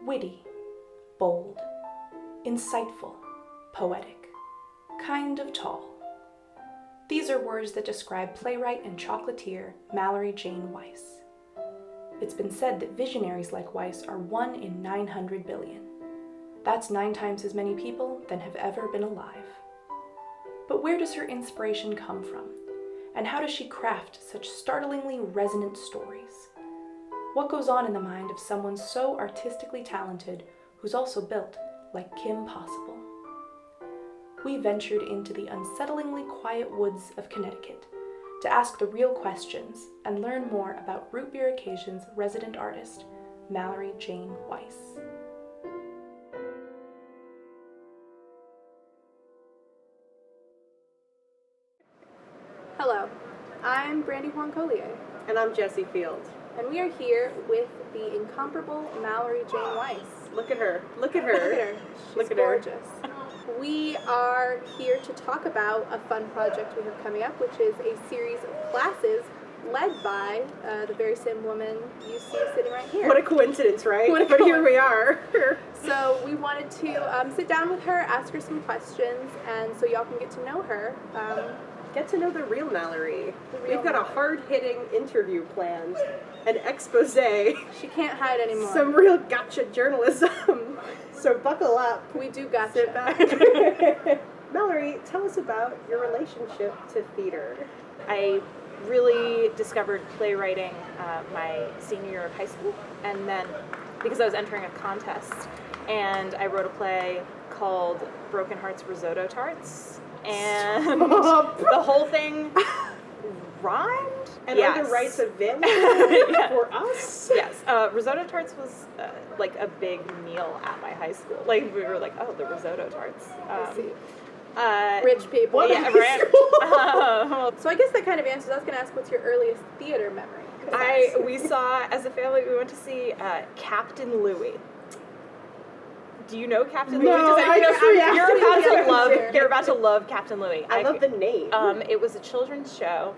witty, bold, insightful, poetic, kind of tall. These are words that describe playwright and chocolatier Mallory Jane Weiss. It's been said that visionaries like Weiss are 1 in 900 billion. That's 9 times as many people than have ever been alive. But where does her inspiration come from? And how does she craft such startlingly resonant stories? What goes on in the mind of someone so artistically talented who's also built like Kim Possible? We ventured into the unsettlingly quiet woods of Connecticut to ask the real questions and learn more about Root Beer Occasion's resident artist, Mallory Jane Weiss. Hello, I'm Brandy Collier. And I'm Jessie Fields. And we are here with the incomparable Mallory Jane Weiss. Look at her. Look at her. Look at her. She's gorgeous. We are here to talk about a fun project we have coming up, which is a series of classes led by the very same woman you see sitting right here. What a coincidence, right? But here we are. So we wanted to sit down with her, ask her some questions, and so y'all can get to know her. Get to know the real Mallory. We've got Mallory. A hard-hitting interview planned, an expose. She can't hide anymore. Some real gotcha journalism. So buckle up. We do gotcha. Sit back. Mallory, tell us about your relationship to theater. I really discovered playwriting my senior year of high school, and then because I was entering a contest, and I wrote a play called Broken Hearts Risotto Tarts, and the whole thing rhymed. And yes. are the rights of Vin for us? Yes. Risotto Tarts was like a big meal at my high school. Like, we were like, oh, the risotto tarts. I see. Rich people. What Yeah, a right. So I guess that kind of answers. I was going to ask, what's your earliest theater memory? We saw, as a family, we went to see Captain Louie. Do you know Captain Louie? You're about to love Captain Louie. I love the name. It was a children's show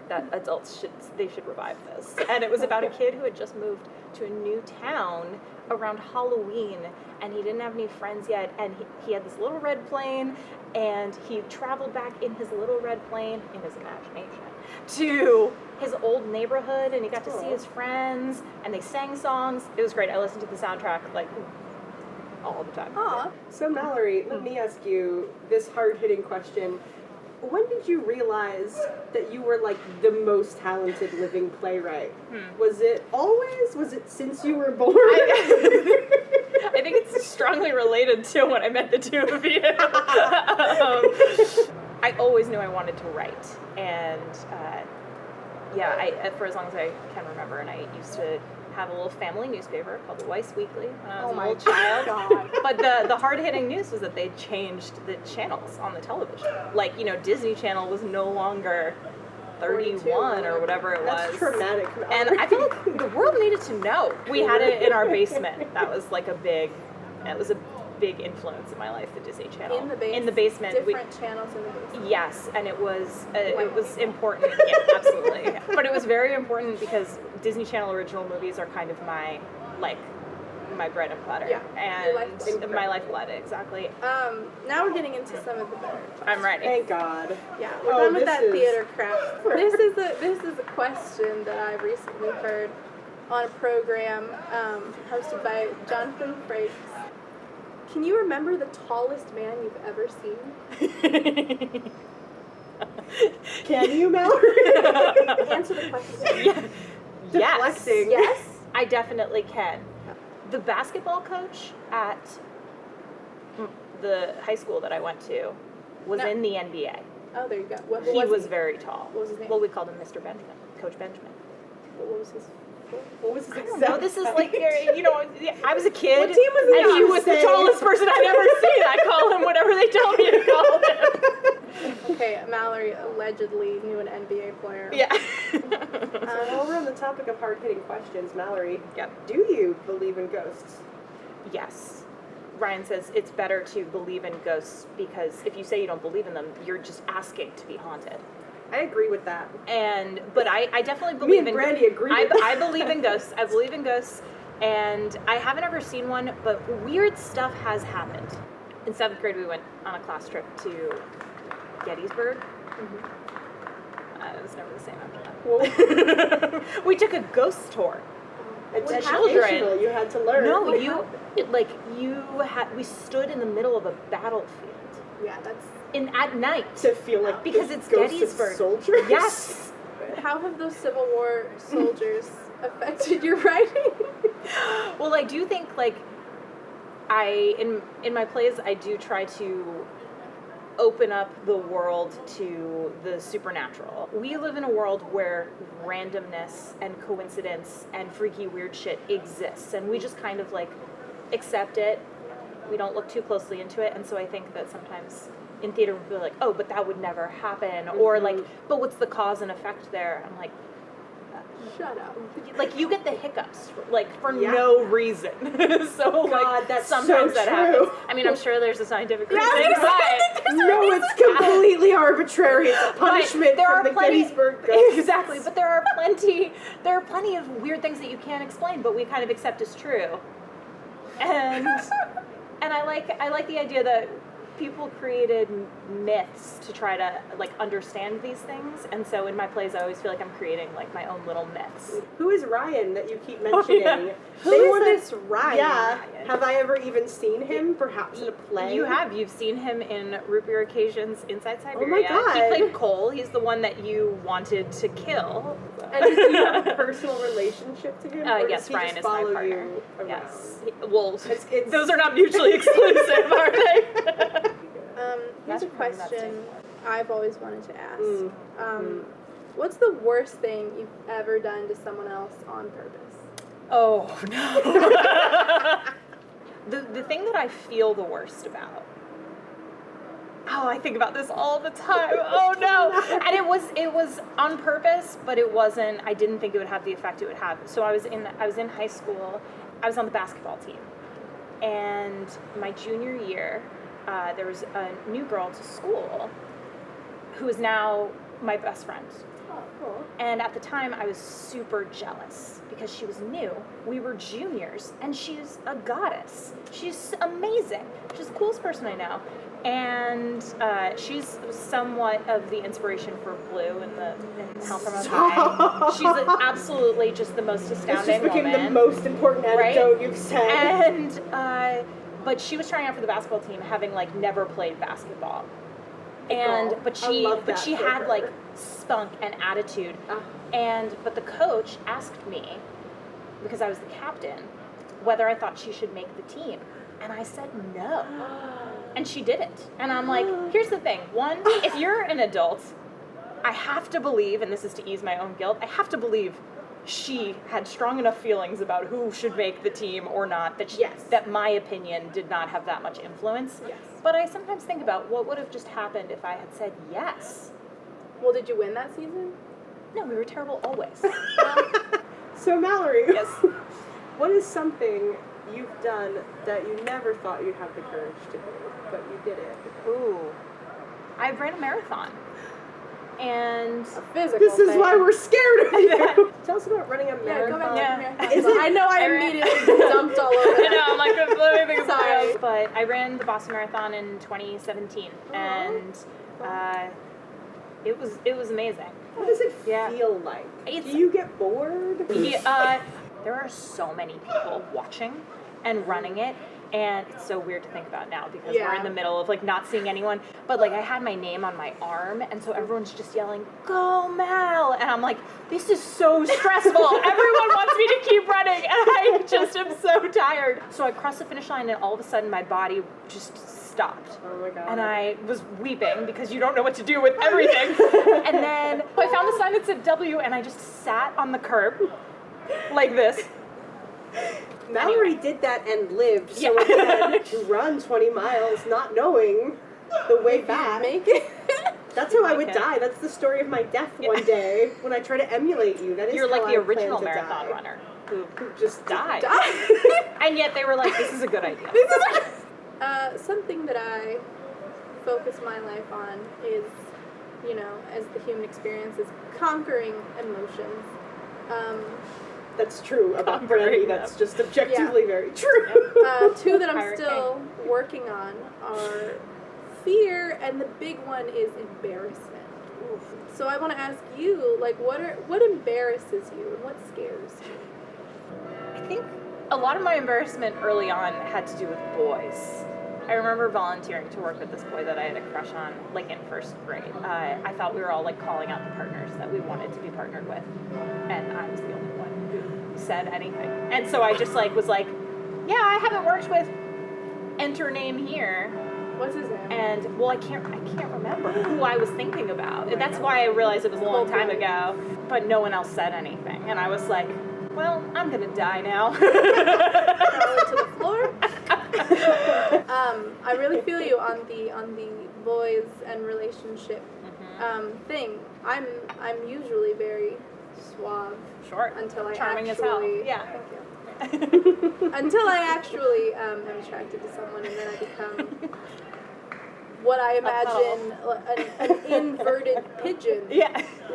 that adults should revive this. And it was about a kid who had just moved to a new town around Halloween, and he didn't have any friends yet, and he had this little red plane, and he traveled back in his little red plane, in his imagination, to his old neighborhood, and he got to see his friends, and they sang songs. It was great. I listened to the soundtrack like all the time. Aw. So Mallory, let me ask you this hard-hitting question. When did you realize that you were like the most talented living playwright? Was it always? Was it since you were born? I think it's strongly related to when I met the two of you. I always knew I wanted to write, and for as long as I can remember, and I used to have a little family newspaper called the Weiss Weekly when I was a little child. God. But the hard-hitting news was that they changed the channels on the television. Like, Disney Channel was no longer 31 or whatever it was. That's traumatic. And I feel like the world needed to know. We had it in our basement. That was like a big influence in my life, the Disney Channel. In the basement. Different channels in the basement. Yes, and it was important. Yeah, absolutely. But it was very important because Disney Channel original movies are kind of my bread and butter. Yeah. And my lifeblood, exactly. Now we're getting into some of the better questions. I'm ready. Thank God. Yeah, we're done with that theater crap. This is a question that I've recently heard on a program hosted by Jonathan Frakes. Can you remember the tallest man you've ever seen? Can you, Mallory? Answer the question. Yeah. Deflecting. Yes? I definitely can. The basketball coach at the high school that I went to was in the NBA. Oh, there you go. He was very tall. What was his name? Well, we called him Mr. Benjamin, Coach Benjamin. What was his? No, this is like, I was a kid. What team was he and on? he was the tallest person I'd ever seen. I call him whatever they tell me to call him. Okay, Mallory allegedly knew an NBA player. Yeah. While we're on the topic of hard-hitting questions, Mallory, do you believe in ghosts? Yes. Ryan says it's better to believe in ghosts because if you say you don't believe in them, you're just asking to be haunted. I agree with that. But I definitely believe Me and Brandy agree with that. I believe in ghosts. I believe in ghosts, And I haven't ever seen one, but weird stuff has happened. In 7th grade, we went on a class trip to Gettysburg. It was never the same after that. We took a ghost tour. It's With educational. children. You had to learn. No, What we stood in the middle of a battlefield. Yeah, that's... At night. to feel like Because the it's ghosts of Gettysburg. soldiers. Yes. How have those Civil War soldiers affected your writing? Well, I do think, like, in my plays, I do try to open up the world to the supernatural. We live in a world where randomness and coincidence and freaky weird shit exists, and we just kind of, like, accept it. We don't look too closely into it, and so I think that sometimes in theater we feel like, oh, but that would never happen, or like, but what's the cause and effect there? I'm like, Shut up. like you get the hiccups for no reason. So God, that's sometimes so that true. happens. I mean, I'm sure there's a scientific reason, but No, it's completely arbitrary. It's a punishment from the Gettysburg ghosts. Exactly, but there are plenty of weird things that you can't explain, but we kind of accept as true. And I like the idea that people created myths to try to like understand these things, and so in my plays I always feel like I'm creating like my own little myths. Who is Ryan that you keep mentioning? Who is this Ryan? Yeah. Have I ever even seen him? Perhaps in a play? You've seen him in Root Beer Occasions Inside Siberia. Oh my God. He played Cole. He's the one that you wanted to kill. And do you have a personal relationship to him? Or Yes, does he Ryan just is my follow partner. you around? Yes. Well, It's- those are not mutually exclusive, are they? Here's a That's question I've always wanted to ask. What's the worst thing you've ever done to someone else on purpose? Oh, no. The thing that I feel the worst about. Oh, I think about this all the time. Oh no. And it was on purpose, but it wasn't. I didn't think it would have the effect it would have. So I was in high school. I was on the basketball team. And my junior year, there was a new girl to school who is now my best friend. Oh, cool. And at the time, I was super jealous because she was new. We were juniors, and she's a goddess. She's amazing. She's the coolest person I know. And she's somewhat of the inspiration for Blue in Hell from on High. She's absolutely just the most astounding This just became woman. the most important anecdote you've said. And but she was trying out for the basketball team, having like never played basketball. And but she had her. like spunk and attitude. But the coach asked me, because I was the captain, whether I thought she should make the team. And I said no. And she didn't. And I'm like, here's the thing. One, if you're an adult, I have to believe, and this is to ease my own guilt, I have to believe she had strong enough feelings about who should make the team or not, that my opinion did not have that much influence. Yes. But I sometimes think about what would have just happened if I had said yes. Well, did you win that season? No, we were terrible always. So Mallory, Yes. what is something you've done that you never thought you'd have the courage to do, but you did it? Ooh. I ran a marathon. And A physical This is thing. why we're scared of you. Tell us about running a Yeah, go marathon. back Yeah. to the Is marathon. it- I know I immediately dumped all over I know, I'm like, let me think of something Sorry. else. But I ran the Boston Marathon in 2017, and it was amazing. What does it Yeah. feel like? It's- Do you get bored? There are so many people watching and running it, and it's so weird to think about now because we're in the middle of like not seeing anyone. But like I had my name on my arm, and so everyone's just yelling, "Go Mal!" And I'm like, this is so stressful. Everyone wants me to keep running, and I just am so tired. So I crossed the finish line, and all of a sudden my body just stopped. Oh my god. And I was weeping because you don't know what to do with everything. And then I found the sign that said W, and I just sat on the curb like this. Mallory did that and lived, so Yeah. again, to run 20 miles not knowing the way back. Make it. That's how I would Yeah. die. That's the story of my death one day when I try to emulate you. That is You're how like the I plan original to marathon die. runner who Just died. And yet they were like, this is a good idea. Something that I focus my life on is, as the human experience, is conquering emotions. that's true about Brandy. That's just objectively very true. Two that I'm Pirate still working on are fear, and the big one is embarrassment. So I want to ask you, like, what embarrasses you and what scares you? I think a lot of my embarrassment early on had to do with boys. I remember volunteering to work with this boy that I had a crush on, like in first grade. I thought we were all like calling out the partners that we wanted to be partnered with, and I was the only one who said anything. And so I just like was like, yeah, I haven't worked with enter name here. What's his name? And well, I can't remember who I was thinking about. That's why I realized it was a long time ago. But no one else said anything, and I was like, well, I'm gonna die now. Throw it to the floor. I really feel you on the boys and relationship thing. I'm usually very suave. Short. Until I Charming actually. as hell. Yeah. Thank you. Until I actually am attracted to someone, and then I become what I imagine an inverted pigeon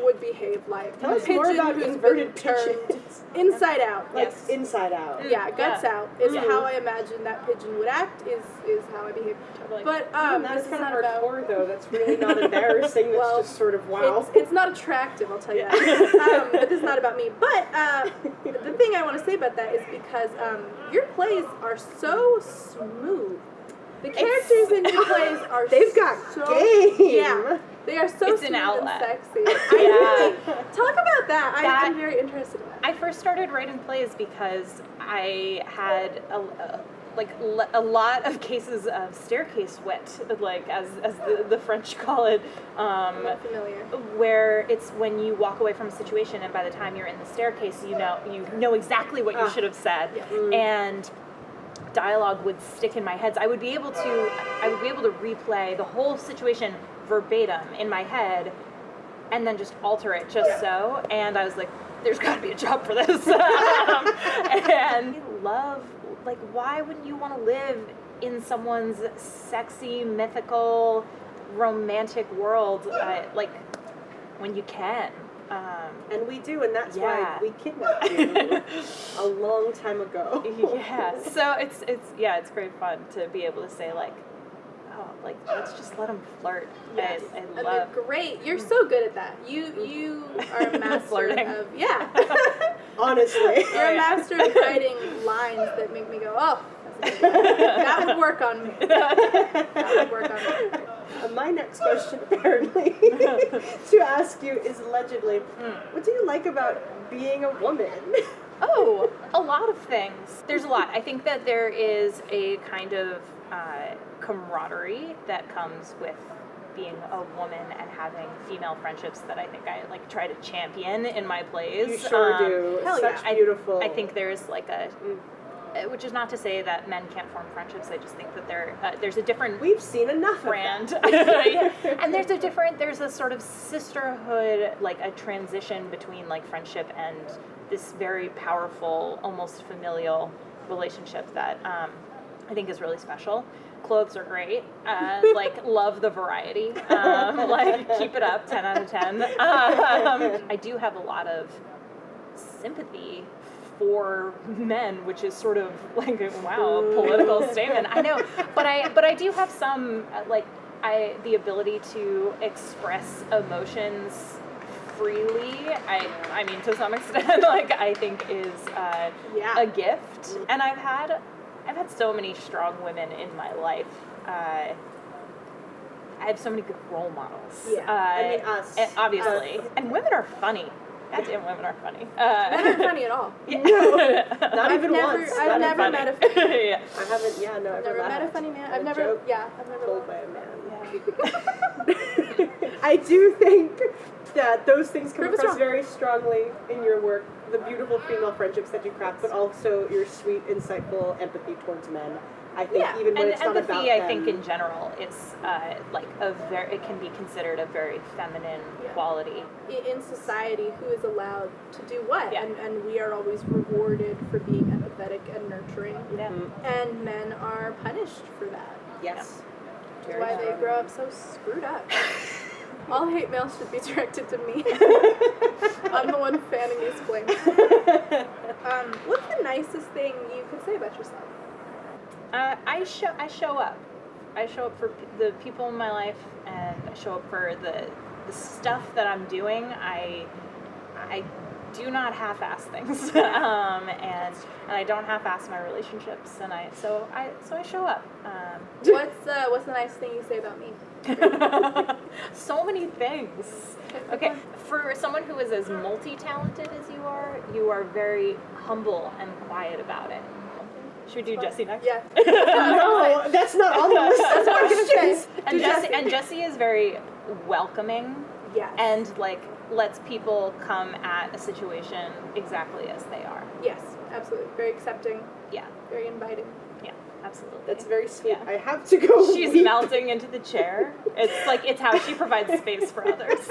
would behave like. Tell us pigeon more about who's inverted been turned pigeons. inside out. Like inside out. Yeah, guts out is how I imagine that pigeon would act. Is how I behave. Totally. But That's this is kind not of about. hardcore, though. That's really not embarrassing. That's just sort of wow. It's not attractive, I'll tell you that. But this is not about me. But the thing I want to say about that is because your plays are so smooth. The characters in your plays are They've got so, game. Yeah, they are so It's smooth an outlet. and sexy. I really, talk about that. I'm very interested in that. I first started writing plays because I had a lot of cases of staircase wit, like as the French call it. I'm not familiar. Where it's when you walk away from a situation, and by the time you're in the staircase, you know exactly what you should have said, and dialogue would stick in my head. So I would be able to replay the whole situation verbatim in my head, and then just alter it just so. And I was like, "There's got to be a job for this." And I love, like, why wouldn't you want to live in someone's sexy, mythical, romantic world? Like, when you can. And we do, and that's why we kidnapped you a long time ago. Yeah. So it's great fun to be able to say, like, oh, like, let's just let them flirt. Yes. I And love. they're great. You're so good at that. You are a master Flirting. of Honestly. You're a master of writing lines that make me go, oh, that would work on me. That would work on me. My next question, apparently, to ask you is allegedly, what do you like about being a woman? Oh, a lot of things. There's a lot. I think that there is a kind of camaraderie that comes with being a woman and having female friendships that I think I like try to champion in my plays. You sure do. Hell Such yeah. beautiful. I think there's like which is not to say that men can't form friendships. I just think that there's a different. We've seen enough brand. of that. And there's a sort of sisterhood, like a transition between like friendship and this very powerful, almost familial relationship that I think is really special. Clothes are great. Like, love the variety. Like, keep it up, 10 out of 10. I do have a lot of sympathy for men, which is sort of like, wow, a political statement. I know, but I do have some the ability to express emotions freely. I mean, to some extent, like, I think is a gift. And I've had so many strong women in my life. I have so many good role models. Yeah, I mean, us. Obviously. Us. And women are funny. Goddamn, women are funny. Men aren't funny at all. Yeah. No, not even once. I've never met a funny man. Yeah. I haven't, I've never met a funny man. I've never told by a man. Yeah. I do think that those things come Prove us across wrong. very strongly in your work, the beautiful female friendships that you craft, but also your sweet, insightful empathy towards men. I think even when and it's not empathy, about I them. think in general, it's it can be considered a very feminine quality. In society, who is allowed to do what? Yeah. And we are always rewarded for being empathetic and nurturing. Yeah. And men are punished for that. Yes. Which is why they grow up so screwed up. All hate mail should be directed to me. I'm the one fanning these flames. What's the nicest thing you could say about yourself? I show up. I show up for the people in my life, and I show up for the stuff that I'm doing. I do not half-ass things, and I don't half-ass my relationships, and so I show up. What's the nice thing you say about me? So many things. Okay, for someone who is as multi-talented as you are very humble and quiet about it. Should we do Jessie next? Yeah. No, that's not on the list. That's what I'm gonna say. And Jessie is very welcoming. Yes. And like lets people come at a situation exactly as they are. Yes, absolutely. Very accepting. Yeah. Very inviting. Yeah, absolutely. That's very sweet. Yeah. I have to go. She's weep. melting into the chair. It's how she provides space for others.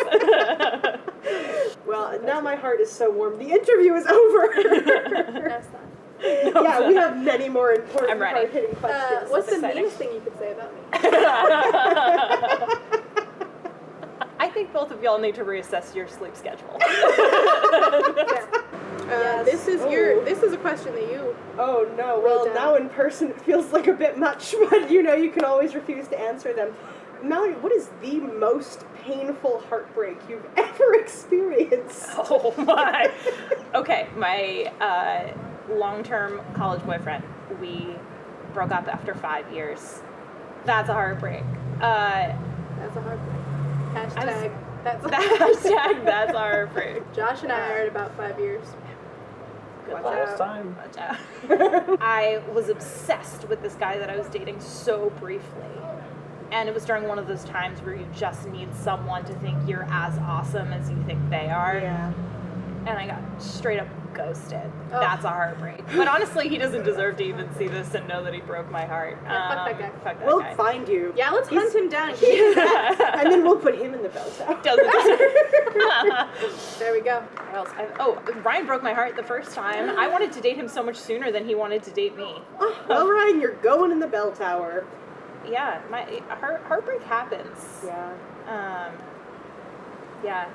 Well, now my heart is so warm. The interview is over. No, it's not. No, Yeah, we have many more important I'm ready. hard-hitting questions. What's the exciting. meanest thing you could say about me? I think both of y'all need to reassess your sleep schedule. Yeah. This is a question that you. Oh no, well down. now in person it feels like a bit much, but you can always refuse to answer them. Mallory, what is the most painful heartbreak you've ever experienced? Oh my. Okay, my long-term college boyfriend, we broke up after 5 years. That's a heartbreak. That's a hard break. Hashtag. That's a Hashtag that's a heartbreak. Josh and I are at about 5 years. Good Watch luck. out. Time. Watch out. I was obsessed with this guy that I was dating so briefly. And it was during one of those times where you just need someone to think you're as awesome as you think they are. Yeah. And I got straight up ghosted. Oh. That's a heartbreak. But honestly, he doesn't deserve to even see this and know that he broke my heart. Yeah, fuck that guy. Fuck that We'll guy. find you. Yeah, let's hunt him down. And then we'll put him in the bell tower. Doesn't deserve. There we go. What else? Ryan broke my heart the first time. I wanted to date him so much sooner than he wanted to date me. Oh, well, Ryan, you're going in the bell tower. Yeah, heartbreak happens. Yeah. Yeah,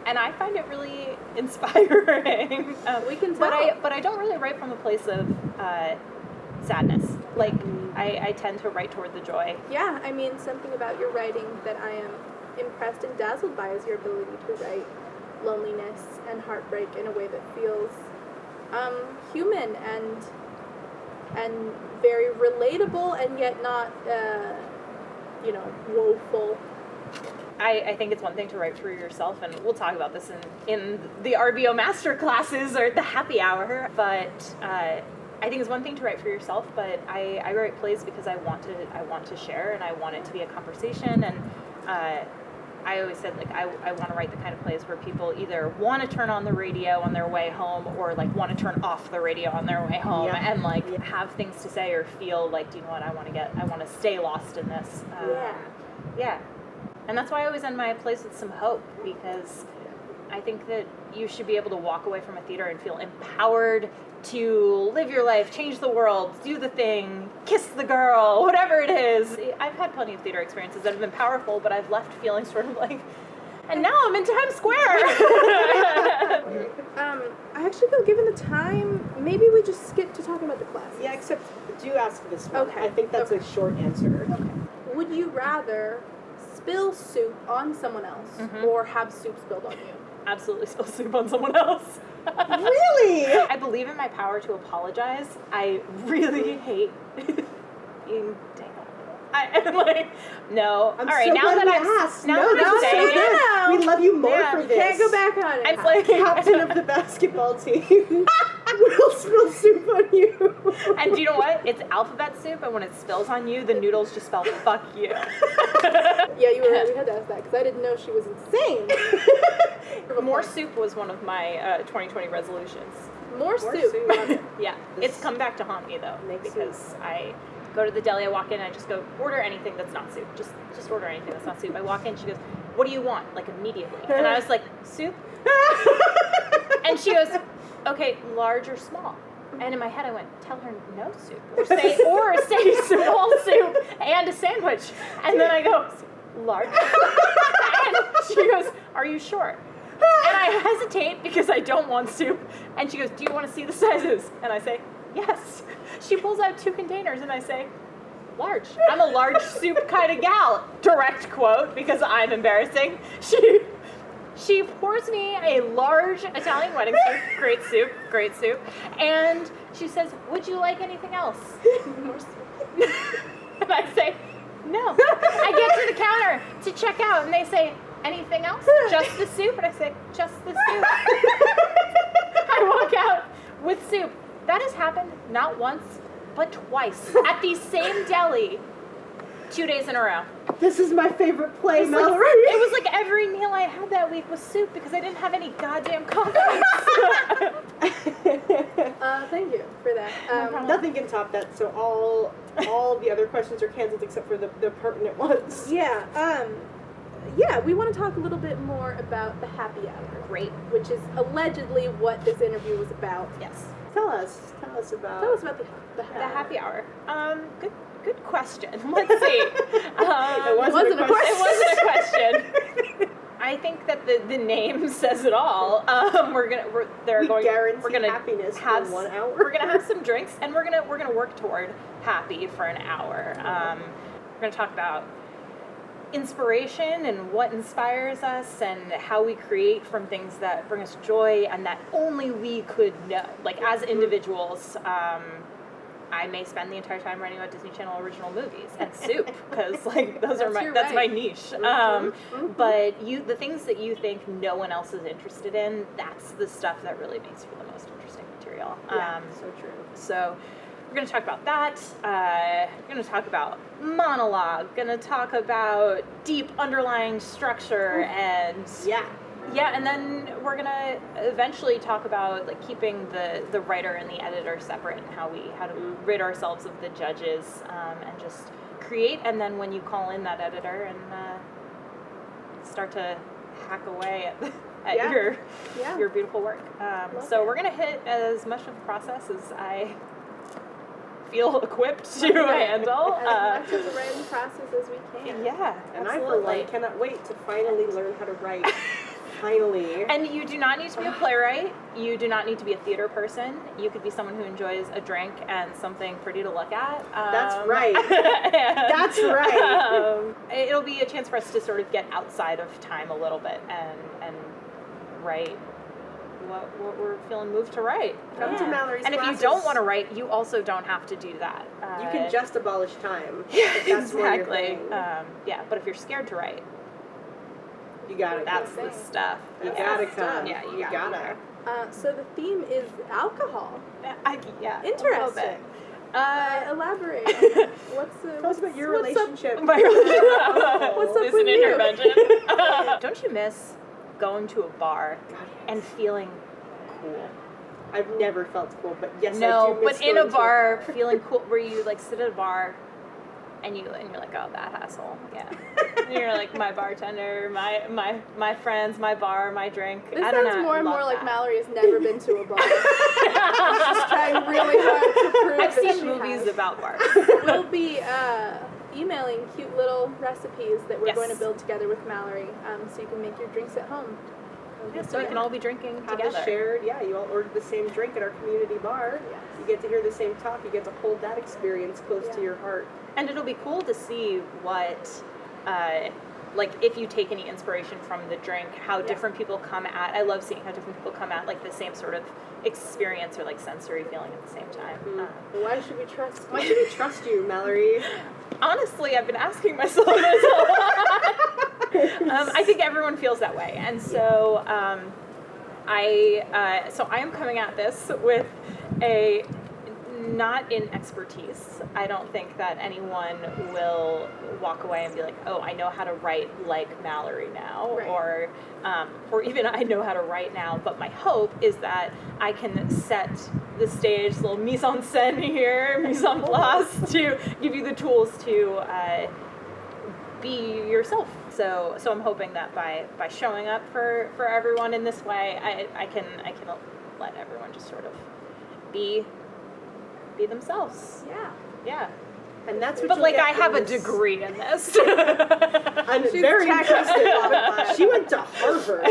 and I find it really inspiring. We can tell. But I don't really write from a place of sadness. Like I tend to write toward the joy. Yeah, I mean, something about your writing that I am impressed and dazzled by is your ability to write loneliness and heartbreak in a way that feels human and very relatable and yet not, woeful. I think it's one thing to write for yourself, and we'll talk about this in the RBO master classes or the happy hour, but I think it's one thing to write for yourself, but I write plays because I want to share, and I want it to be a conversation, and I always said, like, I want to write the kind of plays where people either want to turn on the radio on their way home or, like, want to turn off the radio on their way home and, like, have things to say or feel like, do you know what, I want to stay lost in this. Yeah. And that's why I always end my plays with some hope, because I think that you should be able to walk away from a theater and feel empowered to live your life, change the world, do the thing, kiss the girl, whatever it is. I've had plenty of theater experiences that have been powerful, but I've left feeling sort of like, and now I'm in Times Square. I actually feel given the time, maybe we just skip to talking about the class. Yeah, except do ask this one. Okay. I think that's a short answer. Okay. Would you rather spill soup on someone else or have soup spilled on you? Absolutely spill soup on someone else. Really? I believe in my power to apologize. I really hate being taken. I'm like, no. I'm all right, so now glad that we I'm asked. now No, that I'm this is so saying good. it, We love you more Yeah, for this. Can't go back on it. I'm like, Captain of the basketball team will spill soup on you. and do you know what? It's alphabet soup, and when it spills on you, the noodles just spell "fuck you." Yeah, you were right. We had to ask that because I didn't know she was insane. More soup was one of my 2020 resolutions. More soup. Love it. Yeah, it's come back to haunt me though, because I go to the deli, I walk in, I just go, order anything that's not soup. Just order anything that's not soup. I walk in, she goes, what do you want? Like, immediately. And I was like, soup? And she goes, okay, large or small? And in my head I went, tell her no soup. Or say small soup and a sandwich. And then I go, large. And she goes, are you sure? And I hesitate because I don't want soup. And she goes, do you want to see the sizes? And I say, yes. She pulls out 2 containers and I say, large. I'm a large soup kind of gal. Direct quote, because I'm embarrassing. She pours me a large Italian wedding soup, great soup, and she says, would you like anything else? And I say, no. I get to the counter to check out, and they say, anything else? Just the soup? And I say, just the soup. I walk out with soup. That has happened not once, but twice at the same deli 2 days in a row. This is my favorite play, Mallory. It was like every meal I had that week was soup because I didn't have any goddamn coffee. Thank you for that. Nothing can top that, so all the other questions are canceled except for the pertinent ones. Yeah, we want to talk a little bit more about the happy hour. Great. Which is allegedly what this interview was about. Yes. Tell us about the happy hour. Good question. Let's see. It wasn't a question. I think that the name says it all. We're gonna happiness have for 1 hour. We're gonna have some drinks and we're gonna work toward happy for an hour. We're gonna talk about inspiration and what inspires us and how we create from things that bring us joy and that only we could know. Like as individuals, I may spend the entire time writing about Disney Channel original movies and soup because like that's my niche. But the things that you think no one else is interested in, that's the stuff that really makes for the most interesting material. So true. So we're going to talk about that. We're going to talk about monologue. Going to talk about deep underlying structure and and then we're going to eventually talk about like keeping the writer and the editor separate and how to rid ourselves of the judges and just create. And then when you call in that editor and start to hack away at your beautiful work. So we're going to hit as much of the process as I feel equipped to handle. As much of the writing process as we can. Yeah, and absolutely. I, for one, cannot wait to finally learn how to write. Finally. And you do not need to be a playwright. You do not need to be a theater person. You could be someone who enjoys a drink and something pretty to look at. That's right. That's right. It'll be a chance for us to sort of get outside of time a little bit and write what we're feeling moved to write. Come to Mallory's And classes. If you don't want to write, you also don't have to do that. You can just abolish time. Exactly. But if you're scared to write, you gotta. That's the stuff. You gotta come. Yeah, you gotta. So the theme is alcohol. Interesting. Elaborate. Tell us about your relationship. My relationship. What's up Is with an you? intervention. Don't you miss going to a bar and feeling cool? I've never felt cool, but yes, I do miss but in a going to bar, feeling cool, where you like sit at a bar, and you're like, oh, that hassle, yeah. And you're like, my bartender, my friends, my bar, my drink. This sounds more and more like Mallory has never been to a bar. She's trying really hard to prove I've that seen she movies has. about bars. We'll be emailing cute little recipes that we're Yes. going to build together with Mallory, so you can make your drinks at home. So we can all be drinking have together. a shared, you all ordered the same drink at our community bar. Yes. You get to hear the same talk. You get to hold that experience close to your heart. And it'll be cool to see what, like, if you take any inspiration from the drink, how different people come at. I love seeing how different people come at, like, the same sort of experience or, like, sensory feeling at the same time. Why should we trust Why should we trust you, Mallory? Honestly, I've been asking myself this a lot. I think everyone feels that way. And so I am coming at this with not in expertise. I don't think that anyone will walk away and be like, oh, I know how to write like Mallory now, right. or even I know how to write now, but my hope is that I can set the stage, little mise en scène here, mise en place, to give you the tools to be yourself. So I'm hoping that by showing up for everyone in this way, I can let everyone just sort of be themselves. Yeah. And that's what But you'll like, get I have from a this. degree in this. I'm She's very technically interested. qualified. She went to Harvard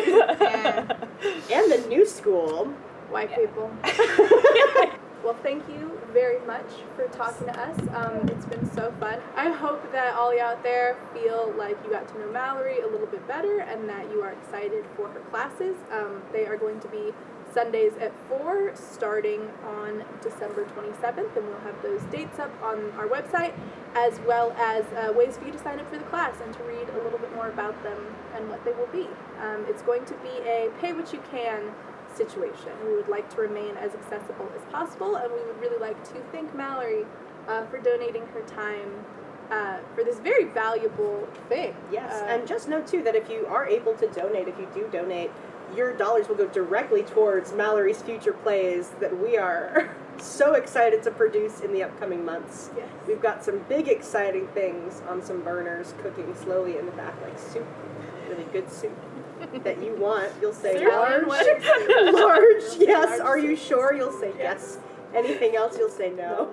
and the New School. White people. Well, thank you very much for talking to us. It's been so fun. I hope that all you out there feel like you got to know Mallory a little bit better and that you are excited for her classes. They are going to be Sundays at 4 starting on December 27th, and we'll have those dates up on our website, as well as ways for you to sign up for the class and to read a little bit more about them and what they will be. It's going to be a pay what you can situation. We would like to remain as accessible as possible, and we would really like to thank Mallory for donating her time for this very valuable thing. Yes, and just know too that if you are able to donate, if you do donate, your dollars will go directly towards Mallory's future plays that we are so excited to produce in the upcoming months. Yes. We've got some big exciting things on some burners cooking slowly in the back, like soup, really good soup that you want. You'll say Italian large, wedding soup. large, yes. Large Are you soup. sure? You'll say yes. Anything else, you'll say no.